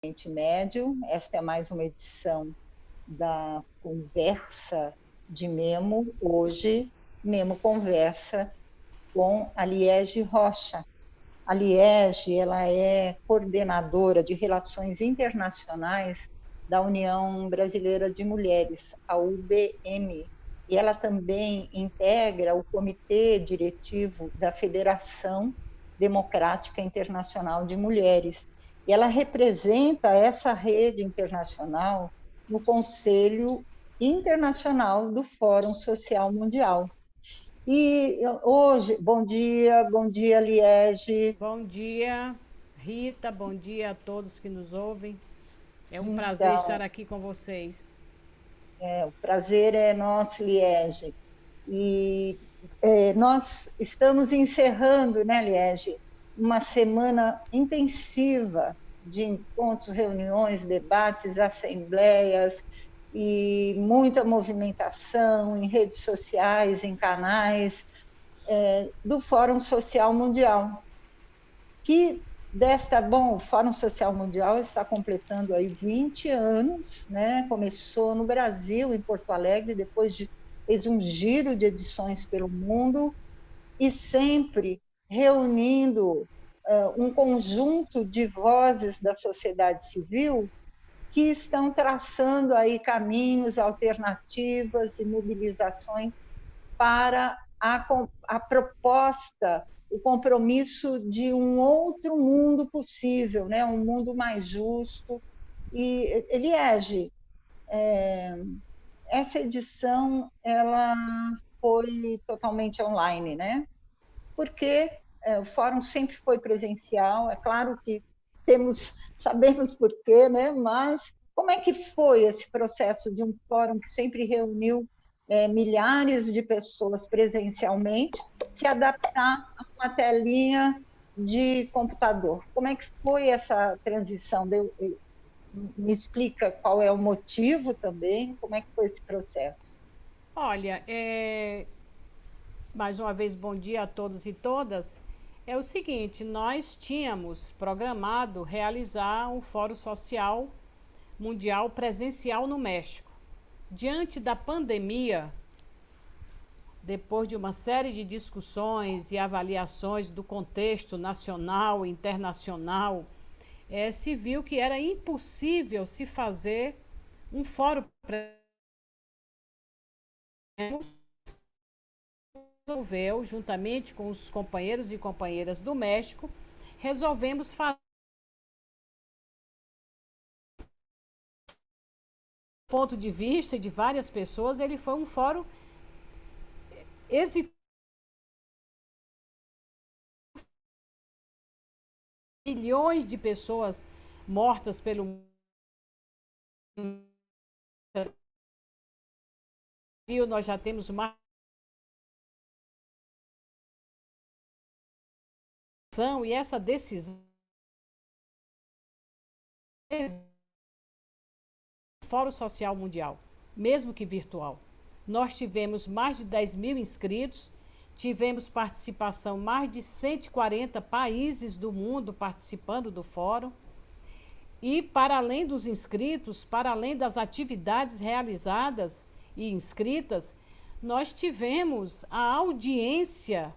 Oriente Médio. Esta é mais uma edição da Conversa de Memo. Hoje, Memo conversa com a Liege Rocha. A Liege, ela é coordenadora de Relações Internacionais da União Brasileira de Mulheres, a UBM, e ela também integra o Comitê Diretivo da Federação Democrática Internacional de Mulheres. E ela representa essa rede internacional no Conselho Internacional do Fórum Social Mundial. E hoje, bom dia, Liege. Bom dia, Rita, bom dia a todos que nos ouvem. É um prazer estar Então, aqui com vocês. o prazer é nosso, Liege. E nós estamos encerrando, né, Liege, uma semana intensiva de encontros, reuniões, debates, assembleias e muita movimentação em redes sociais, em canais do Fórum Social Mundial, que o Fórum Social Mundial está completando aí 20 anos, né? Começou no Brasil, em Porto Alegre, fez um giro de edições pelo mundo e sempre reunindo um conjunto de vozes da sociedade civil que estão traçando aí caminhos, alternativas e mobilizações para a proposta, o compromisso de um outro mundo possível, né? Um mundo mais justo. E, Eliege, essa edição ela foi totalmente online, né? Porque o fórum sempre foi presencial, é claro que sabemos por quê, né? Mas como é que foi esse processo de um fórum que sempre reuniu milhares de pessoas presencialmente, se adaptar a uma telinha de computador? Como é que foi essa transição? Me explica qual é o motivo também, como é que foi esse processo? Olha, mais uma vez bom dia a todos e todas. É o seguinte, nós tínhamos programado realizar um Fórum Social Mundial presencial no México. Diante da pandemia, depois de uma série de discussões e avaliações do contexto nacional e internacional, se viu que era impossível se fazer um fórum. Resolveu, juntamente com os companheiros e companheiras do México, resolvemos fazer do ponto de vista de várias pessoas, ele foi um fórum exitoso. Milhões de pessoas mortas pelo Brasil, nós já temos mais e essa decisão Fórum Social Mundial, mesmo que virtual. Nós tivemos mais de 10 mil inscritos, tivemos participação mais de 140 países do mundo participando do fórum. E para além dos inscritos, para além das atividades realizadas e inscritas, nós tivemos a audiência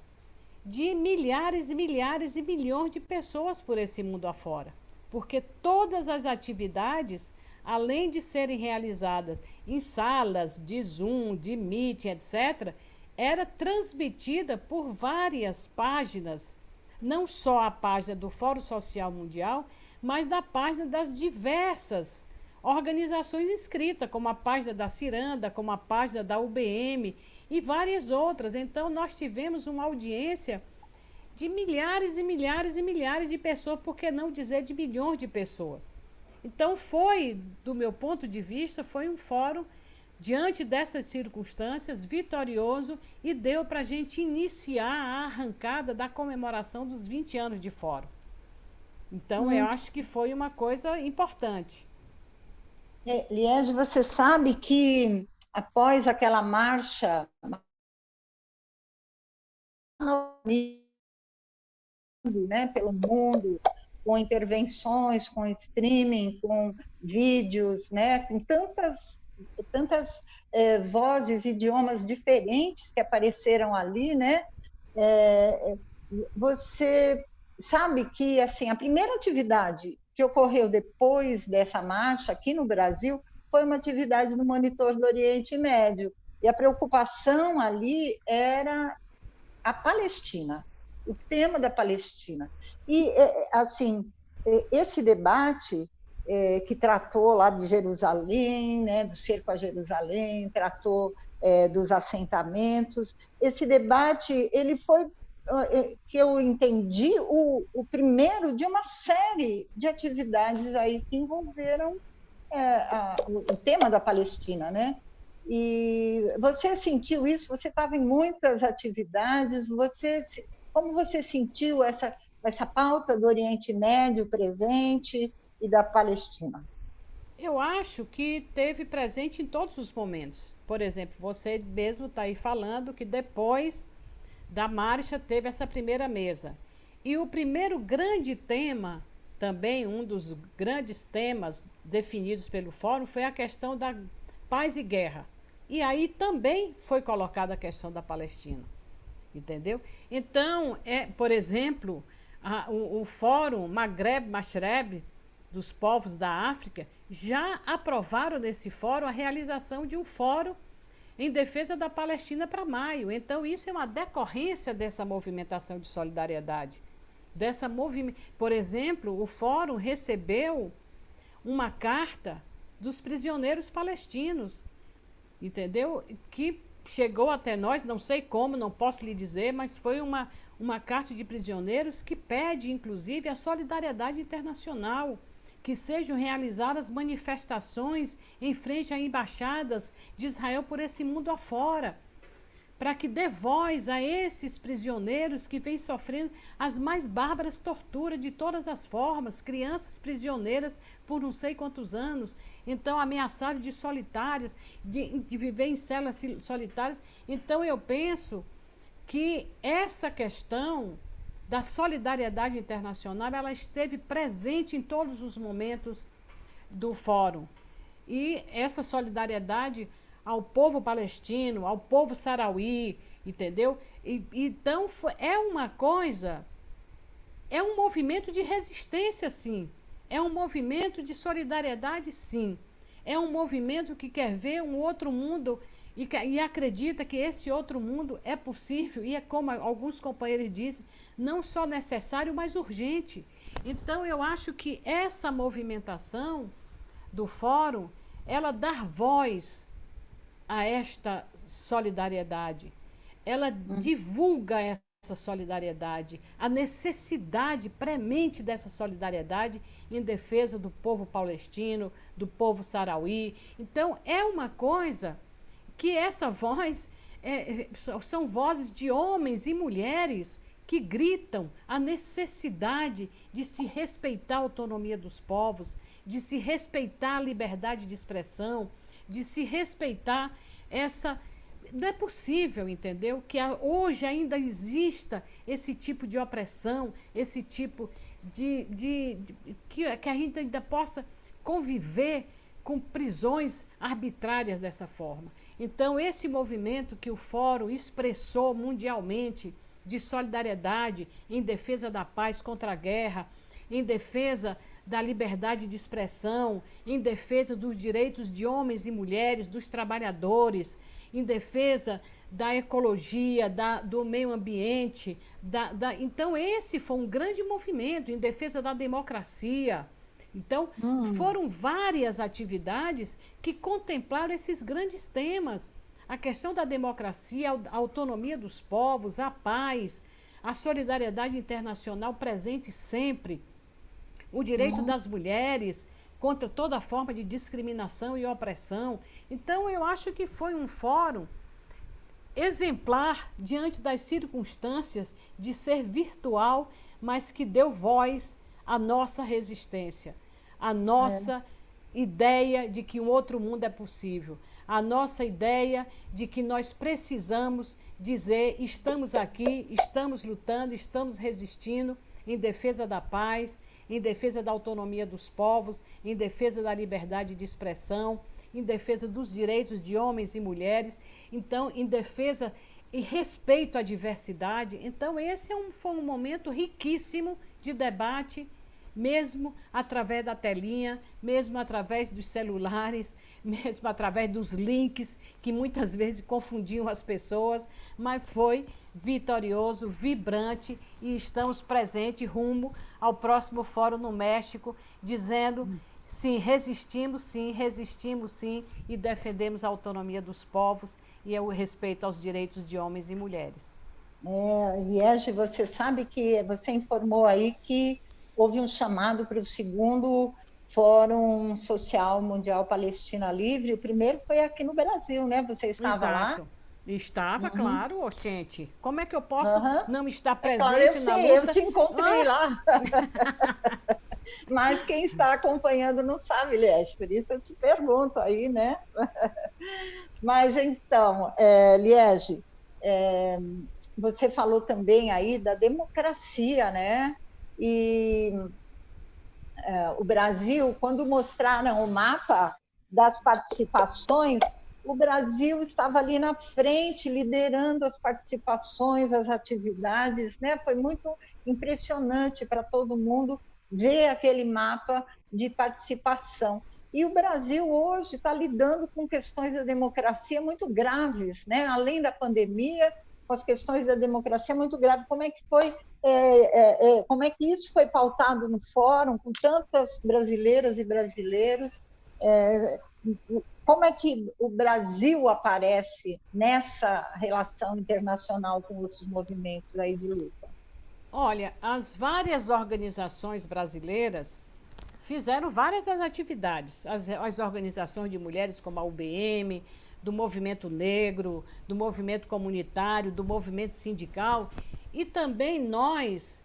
de milhares e milhares e milhões de pessoas por esse mundo afora. Porque todas as atividades, além de serem realizadas em salas de Zoom, de Meet, etc., era transmitida por várias páginas, não só a página do Fórum Social Mundial, mas da página das diversas organizações inscritas, como a página da Ciranda, como a página da UBM e várias outras. Então, nós tivemos uma audiência de milhares e milhares e milhares de pessoas, por que não dizer de milhões de pessoas. Então foi, do meu ponto de vista, foi um fórum, diante dessas circunstâncias, vitorioso e deu para a gente iniciar a arrancada da comemoração dos 20 anos de fórum. Então eu Hum. acho que foi uma coisa importante. Liege, você sabe que após aquela marcha no, né, pelo mundo, com intervenções, com streaming, com vídeos, né? Com tantas vozes, idiomas diferentes que apareceram ali, né? Você sabe que assim a primeira atividade que ocorreu depois dessa marcha aqui no Brasil foi uma atividade do Monitor do Oriente Médio, e a preocupação ali era a Palestina, o tema da Palestina. E, assim, esse debate que tratou lá de Jerusalém, né, do cerco a Jerusalém, tratou dos assentamentos, esse debate, ele foi, que eu entendi, o primeiro de uma série de atividades aí que envolveram o tema da Palestina, né? E você sentiu isso? Você estava em muitas atividades. Como você sentiu essa pauta do Oriente Médio presente e da Palestina? Eu acho que teve presente em todos os momentos. Por exemplo, você mesmo está aí falando que depois da marcha teve essa primeira mesa. E o primeiro grande tema, também um dos grandes temas definidos pelo fórum, foi a questão da paz e guerra. E aí também foi colocada a questão da Palestina. Entendeu? Então, por exemplo, o Fórum Maghreb-Mashreb dos povos da África já aprovaram nesse fórum a realização de um fórum em defesa da Palestina para maio. Então, isso é uma decorrência dessa movimentação de solidariedade. Por exemplo, o fórum recebeu uma carta dos prisioneiros palestinos, entendeu? Que chegou até nós, não sei como, não posso lhe dizer, mas foi uma carta de prisioneiros que pede, inclusive, a solidariedade internacional, que sejam realizadas manifestações em frente a embaixadas de Israel por esse mundo afora, para que dê voz a esses prisioneiros que vêm sofrendo as mais bárbaras torturas de todas as formas, crianças prisioneiras por não sei quantos anos, então ameaçados de solitárias, de viver em celas solitárias. Então eu penso que essa questão da solidariedade internacional, ela esteve presente em todos os momentos do fórum. E essa solidariedade ao povo palestino, ao povo sarauí, entendeu? Então, é uma coisa, é um movimento de resistência, sim. É um movimento de solidariedade, sim. É um movimento que quer ver um outro mundo e acredita que esse outro mundo é possível e é, como alguns companheiros dizem, não só necessário, mas urgente. Então, eu acho que essa movimentação do fórum, ela dá voz a esta solidariedade. Ela divulga essa solidariedade, a necessidade premente dessa solidariedade em defesa do povo palestino, do povo sarauí. Então, é uma coisa que essa voz são vozes de homens e mulheres que gritam a necessidade de se respeitar a autonomia dos povos, de se respeitar a liberdade de expressão, de se respeitar essa... Não é possível, entendeu? Que hoje ainda exista esse tipo de opressão, esse tipo que a gente ainda possa conviver com prisões arbitrárias dessa forma. Então, esse movimento que o Fórum expressou mundialmente de solidariedade em defesa da paz contra a guerra, em defesa da liberdade de expressão, em defesa dos direitos de homens e mulheres, dos trabalhadores, em defesa da ecologia, do meio ambiente. Então, esse foi um grande movimento em defesa da democracia. Então, foram várias atividades que contemplaram esses grandes temas. A questão da democracia, a autonomia dos povos, a paz, a solidariedade internacional presente sempre, o direito das mulheres contra toda forma de discriminação e opressão. Então, eu acho que foi um fórum exemplar diante das circunstâncias de ser virtual, mas que deu voz à nossa resistência, à nossa ideia de que um outro mundo é possível, a nossa ideia de que nós precisamos dizer: estamos aqui, estamos lutando, estamos resistindo em defesa da paz, em defesa da autonomia dos povos, em defesa da liberdade de expressão, em defesa dos direitos de homens e mulheres, então, em defesa e respeito à diversidade. Então, foi um momento riquíssimo de debate, mesmo através da telinha, mesmo através dos celulares, mesmo através dos links, que muitas vezes confundiam as pessoas, mas foi vitorioso, vibrante, e estamos presentes rumo ao próximo Fórum no México, dizendo sim, resistimos sim, e defendemos a autonomia dos povos e o respeito aos direitos de homens e mulheres. Liege, você sabe que você informou aí que houve um chamado para o segundo Fórum Social Mundial Palestina Livre. O primeiro foi aqui no Brasil, né? Você estava Exato. lá? Estava, claro, gente. Como é que eu posso não estar presente claro, eu na sei, luta? Eu te encontrei lá. Mas quem está acompanhando não sabe, Liege, por isso eu te pergunto aí, né? Mas então, Liege, você falou também aí da democracia, né? E o Brasil, quando mostraram o mapa das participações, o Brasil estava ali na frente, liderando as participações, as atividades, né? Foi muito impressionante para todo mundo ver aquele mapa de participação. E o Brasil hoje está lidando com questões da democracia muito graves, né? Além da pandemia, com as questões da democracia muito graves. Como é que foi? Como é que isso foi pautado no fórum, com tantas brasileiras e brasileiros? Como é que o Brasil aparece nessa relação internacional com outros movimentos aí de luta? Olha, as várias organizações brasileiras fizeram várias atividades. As organizações de mulheres como a UBM, do movimento negro, do movimento comunitário, do movimento sindical, e também nós,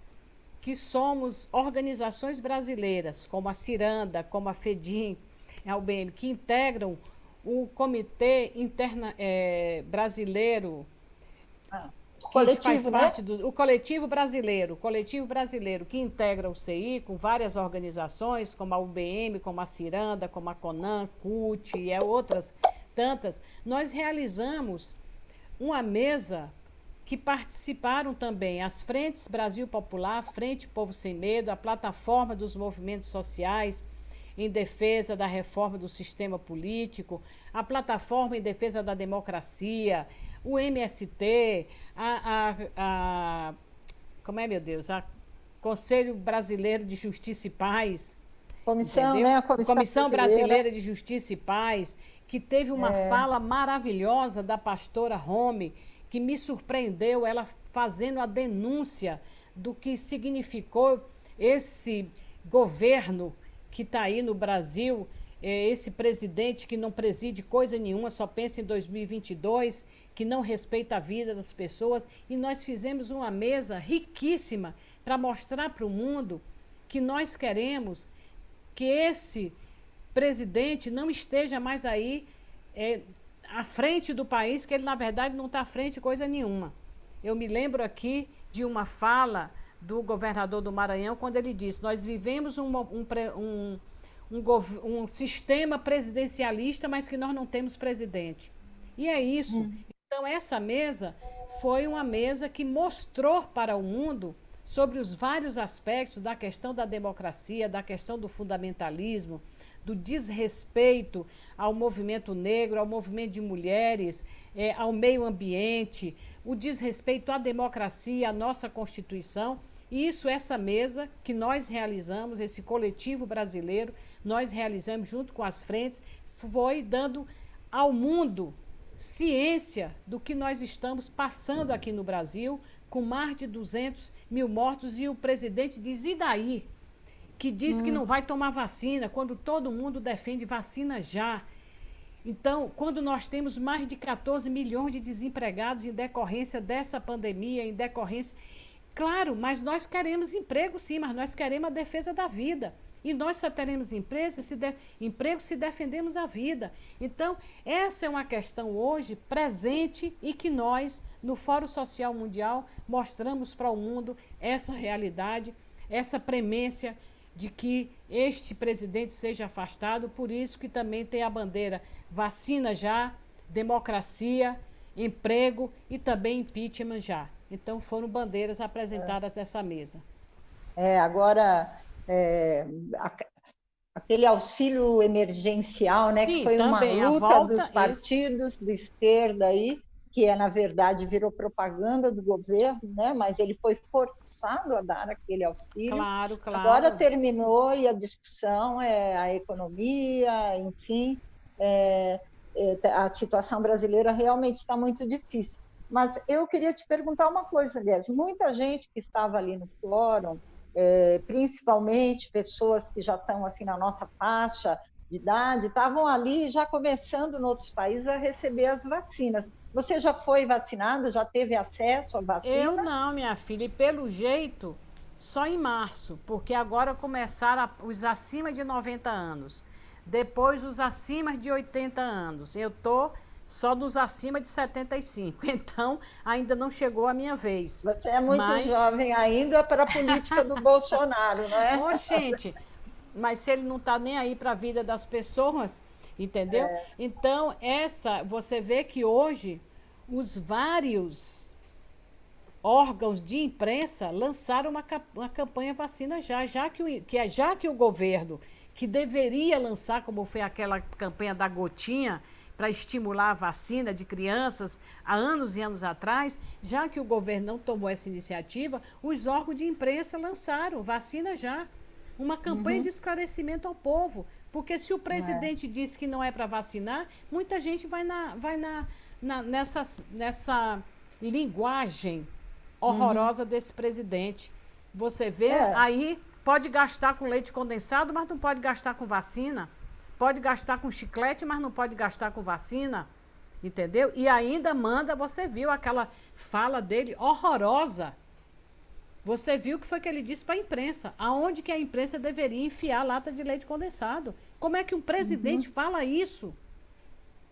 que somos organizações brasileiras, como a Ciranda, como a FEDIM, a UBM, que integram o Comitê Brasileiro, coletivo, que faz parte né? o coletivo brasileiro, que integra o CI com várias organizações, como a UBM, como a Ciranda, como a CONAN, CUT e outras tantas. Nós realizamos uma mesa que participaram também as Frentes Brasil Popular, Frente Povo Sem Medo, a plataforma dos movimentos sociais em defesa da reforma do sistema político, a plataforma em defesa da democracia, o MST, como é, meu Deus, a Conselho Brasileiro de Justiça e Paz, Comissão, entendeu? né? A Comissão Brasileira de Justiça e Paz, que teve uma fala maravilhosa da pastora Rome, que me surpreendeu, ela fazendo a denúncia do que significou esse governo que está aí no Brasil, esse presidente que não preside coisa nenhuma, só pensa em 2022, que não respeita a vida das pessoas. E nós fizemos uma mesa riquíssima para mostrar para o mundo que nós queremos que esse presidente não esteja mais aí à frente do país, que ele, na verdade, não está à frente de coisa nenhuma. Eu me lembro aqui de uma fala do governador do Maranhão, quando ele disse: nós vivemos um sistema presidencialista, mas que nós não temos presidente. E é isso. Então, essa mesa foi uma mesa que mostrou para o mundo sobre os vários aspectos da questão da democracia, da questão do fundamentalismo, do desrespeito ao movimento negro, ao movimento de mulheres, ao meio ambiente, o desrespeito à democracia, à nossa Constituição. E isso, essa mesa que nós realizamos, esse coletivo brasileiro, nós realizamos junto com as frentes, foi dando ao mundo ciência do que nós estamos passando aqui no Brasil, com mais de 200 mil mortos, e o presidente diz: e daí? Que diz que não vai tomar vacina, quando todo mundo defende vacina já. Então, quando nós temos mais de 14 milhões de desempregados em decorrência dessa pandemia, em decorrência... Claro, mas nós queremos emprego sim, mas nós queremos a defesa da vida. E nós só teremos emprego se defendermos a vida. Então, essa é uma questão hoje presente e que nós, no Fórum Social Mundial, mostramos para o mundo essa realidade, essa premência de que este presidente seja afastado, por isso que também tem a bandeira vacina já, democracia, emprego e também impeachment já. Então foram bandeiras apresentadas nessa mesa. Agora, é, aquele auxílio emergencial, né, que Sim, foi uma também a luta volta, dos esse, partidos de esquerda aí, que na verdade virou propaganda do governo, né, mas ele foi forçado a dar aquele auxílio. claro, Agora claro. terminou e a discussão é a economia, enfim, é, a situação brasileira realmente está muito difícil. Mas eu queria te perguntar uma coisa, aliás, muita gente que estava ali no fórum, principalmente pessoas que já estão assim na nossa faixa de idade, estavam ali já começando em outros países a receber as vacinas. Você já foi vacinada? Já teve acesso à Eu vacina? não, minha filha, e pelo jeito, só em março, porque agora começaram os acima de 90 anos, depois os acima de 80 anos. Eu tô só dos acima de 75, então ainda não chegou a minha vez. Você é muito Mas, jovem ainda para a política do Bolsonaro, não é? ô gente, mas se ele não tá nem aí para a vida das pessoas, entendeu? Então, você vê que hoje os vários órgãos de imprensa lançaram uma campanha vacina já que o governo, que deveria lançar, como foi aquela campanha da gotinha, para estimular a vacina de crianças há anos e anos atrás, já que o governo não tomou essa iniciativa, os órgãos de imprensa lançaram vacina já. Uma campanha de Uhum. esclarecimento ao povo. Porque se o É. presidente disse que não é para vacinar, muita gente nessa linguagem Uhum. horrorosa desse presidente. Você vê, É. aí pode gastar com leite condensado, mas não pode gastar com vacina. Pode gastar com chiclete, mas não pode gastar com vacina. Entendeu? E ainda manda, você viu aquela fala dele horrorosa. Você viu o que foi que ele disse para a imprensa? Aonde que a imprensa deveria enfiar lata de leite condensado? Como é que um presidente Uhum. fala isso?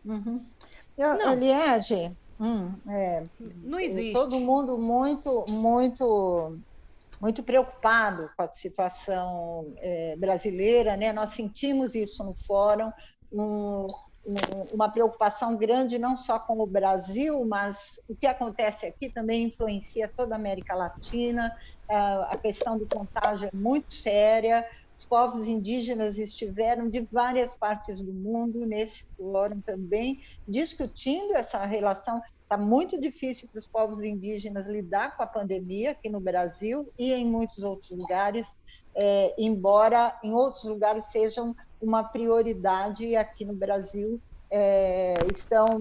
Uhum. Não, Eliege, não todo existe. mundo muito preocupado com a situação brasileira, né? Nós sentimos isso no fórum, um, uma preocupação grande não só com o Brasil, mas o que acontece aqui também influencia toda a América Latina. A questão do contágio é muito séria. Os povos indígenas estiveram de várias partes do mundo nesse fórum também, discutindo essa relação. Está muito difícil para os povos indígenas lidar com a pandemia aqui no Brasil e em muitos outros lugares, embora em outros lugares sejam uma prioridade, aqui no Brasil estão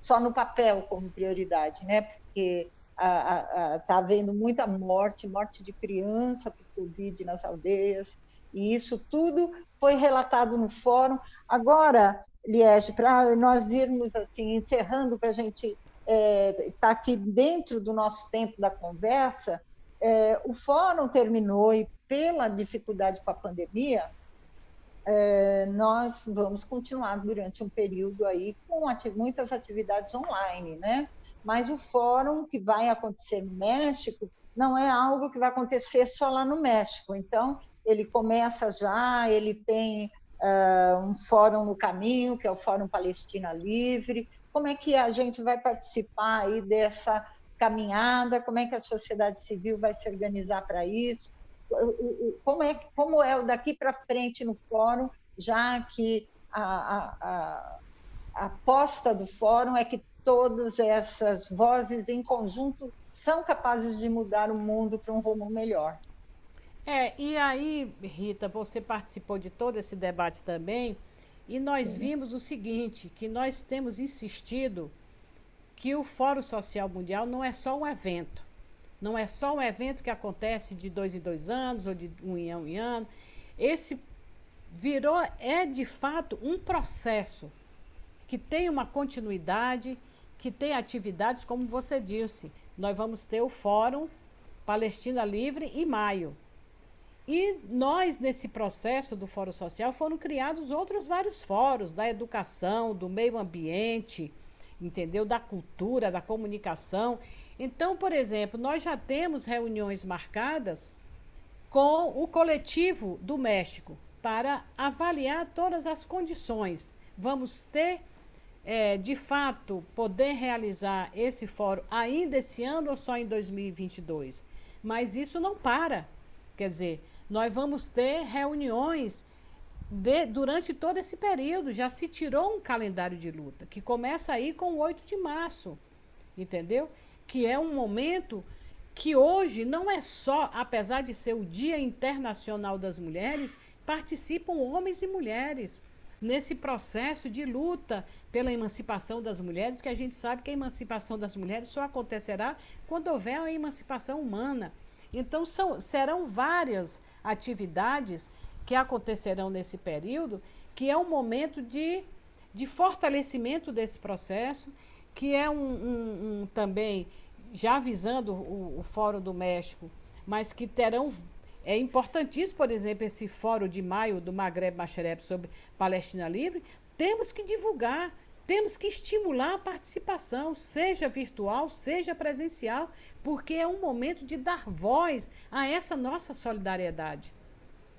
só no papel como prioridade, né? Porque está havendo muita morte de criança por Covid nas aldeias, e isso tudo foi relatado no fórum. Agora, Liege, para nós irmos assim, encerrando, para a gente estar aqui dentro do nosso tempo da conversa, o fórum terminou e, pela dificuldade com a pandemia, nós vamos continuar durante um período aí com muitas atividades online, né? Mas o fórum que vai acontecer no México não é algo que vai acontecer só lá no México. Então, ele começa já, ele tem um fórum no caminho, que é o Fórum Palestina Livre. Como é que a gente vai participar aí dessa caminhada? Como é que a sociedade civil vai se organizar para isso? Como é o daqui para frente no fórum, já que a aposta do fórum é que todas essas vozes em conjunto são capazes de mudar o mundo para um rumo melhor. E aí, Rita, você participou de todo esse debate também, e nós Sim. vimos o seguinte, que nós temos insistido que o Fórum Social Mundial não é só um evento. Não é só um evento que acontece de 2 em 2 anos ou de um em um em ano. Esse é de fato um processo que tem uma continuidade, que tem atividades, como você disse. Nós vamos ter o Fórum Palestina Livre em maio. E nós, nesse processo do Fórum Social, foram criados outros vários fóruns, da educação, do meio ambiente, entendeu? Da cultura, da comunicação. Então, por exemplo, nós já temos reuniões marcadas com o coletivo do México para avaliar todas as condições. Vamos ter, de fato, poder realizar esse fórum ainda esse ano ou só em 2022? Mas isso não para. Quer dizer, nós vamos ter reuniões durante todo esse período. Já se tirou um calendário de luta, que começa aí com o 8 de março, entendeu? Que é um momento que hoje não é só, apesar de ser o Dia Internacional das Mulheres, participam homens e mulheres nesse processo de luta pela emancipação das mulheres, que a gente sabe que a emancipação das mulheres só acontecerá quando houver a emancipação humana. Então, serão várias atividades que acontecerão nesse período, que é um momento de fortalecimento desse processo, que é também, já visando o Fórum do México, mas que terão... É importantíssimo, por exemplo, esse Fórum de maio do Maghreb Mashareb sobre Palestina Livre. Temos que divulgar, temos que estimular a participação, seja virtual, seja presencial, porque é um momento de dar voz a essa nossa solidariedade.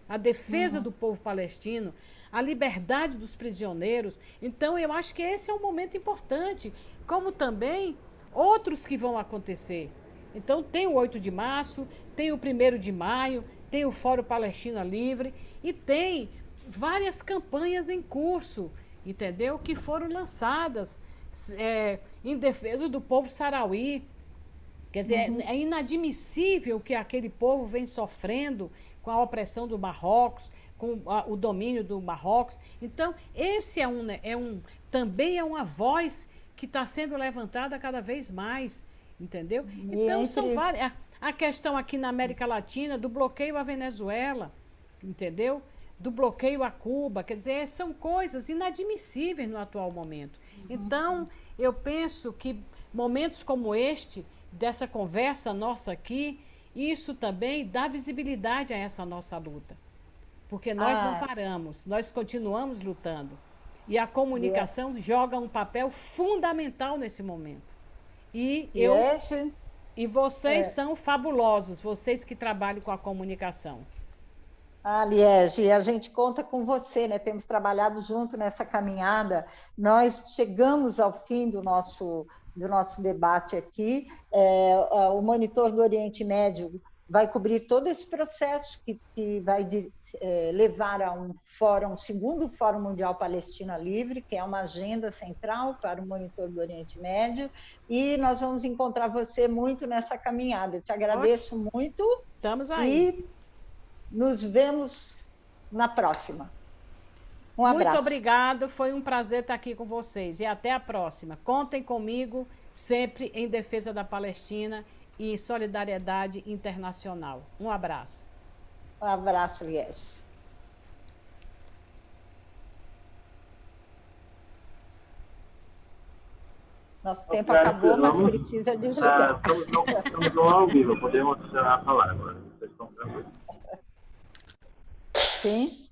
A defesa do povo palestino, a liberdade dos prisioneiros. Então, eu acho que esse é um momento importante, como também outros que vão acontecer. Então, tem o 8 de março, tem o 1º de maio, tem o Fórum Palestina Livre e tem várias campanhas em curso, entendeu? Que foram lançadas em defesa do povo sarauí. Quer dizer, é inadmissível que aquele povo vem sofrendo com a opressão do Marrocos, com o domínio do Marrocos. Então, esse também é uma voz que está sendo levantada cada vez mais, entendeu? Então, são várias... A questão aqui na América Latina do bloqueio à Venezuela, entendeu? Do bloqueio a Cuba, quer dizer, são coisas inadmissíveis no atual momento. Então, eu penso que momentos como este, dessa conversa nossa aqui, isso também dá visibilidade a essa nossa luta. Porque nós não paramos, nós continuamos lutando. E a comunicação joga um papel fundamental nesse momento. E vocês são fabulosos, vocês que trabalham com a comunicação. Liege, a gente conta com você, né? Temos trabalhado junto nessa caminhada. Nós chegamos ao fim do nosso debate aqui. O Monitor do Oriente Médio vai cobrir todo esse processo que vai levar a um segundo Fórum Mundial Palestina Livre, que é uma agenda central para o Monitor do Oriente Médio, e nós vamos encontrar você muito nessa caminhada. Eu te agradeço muito. Estamos aí. E nos vemos na próxima. Um abraço. Muito obrigado, foi um prazer estar aqui com vocês. E até a próxima. Contem comigo sempre em defesa da Palestina e solidariedade internacional. Um abraço. Um abraço, Liege. Nosso tempo acabou, mas precisa desligar. Estamos no ao vivo, podemos falar agora. Vocês estão tranquilos? Sim.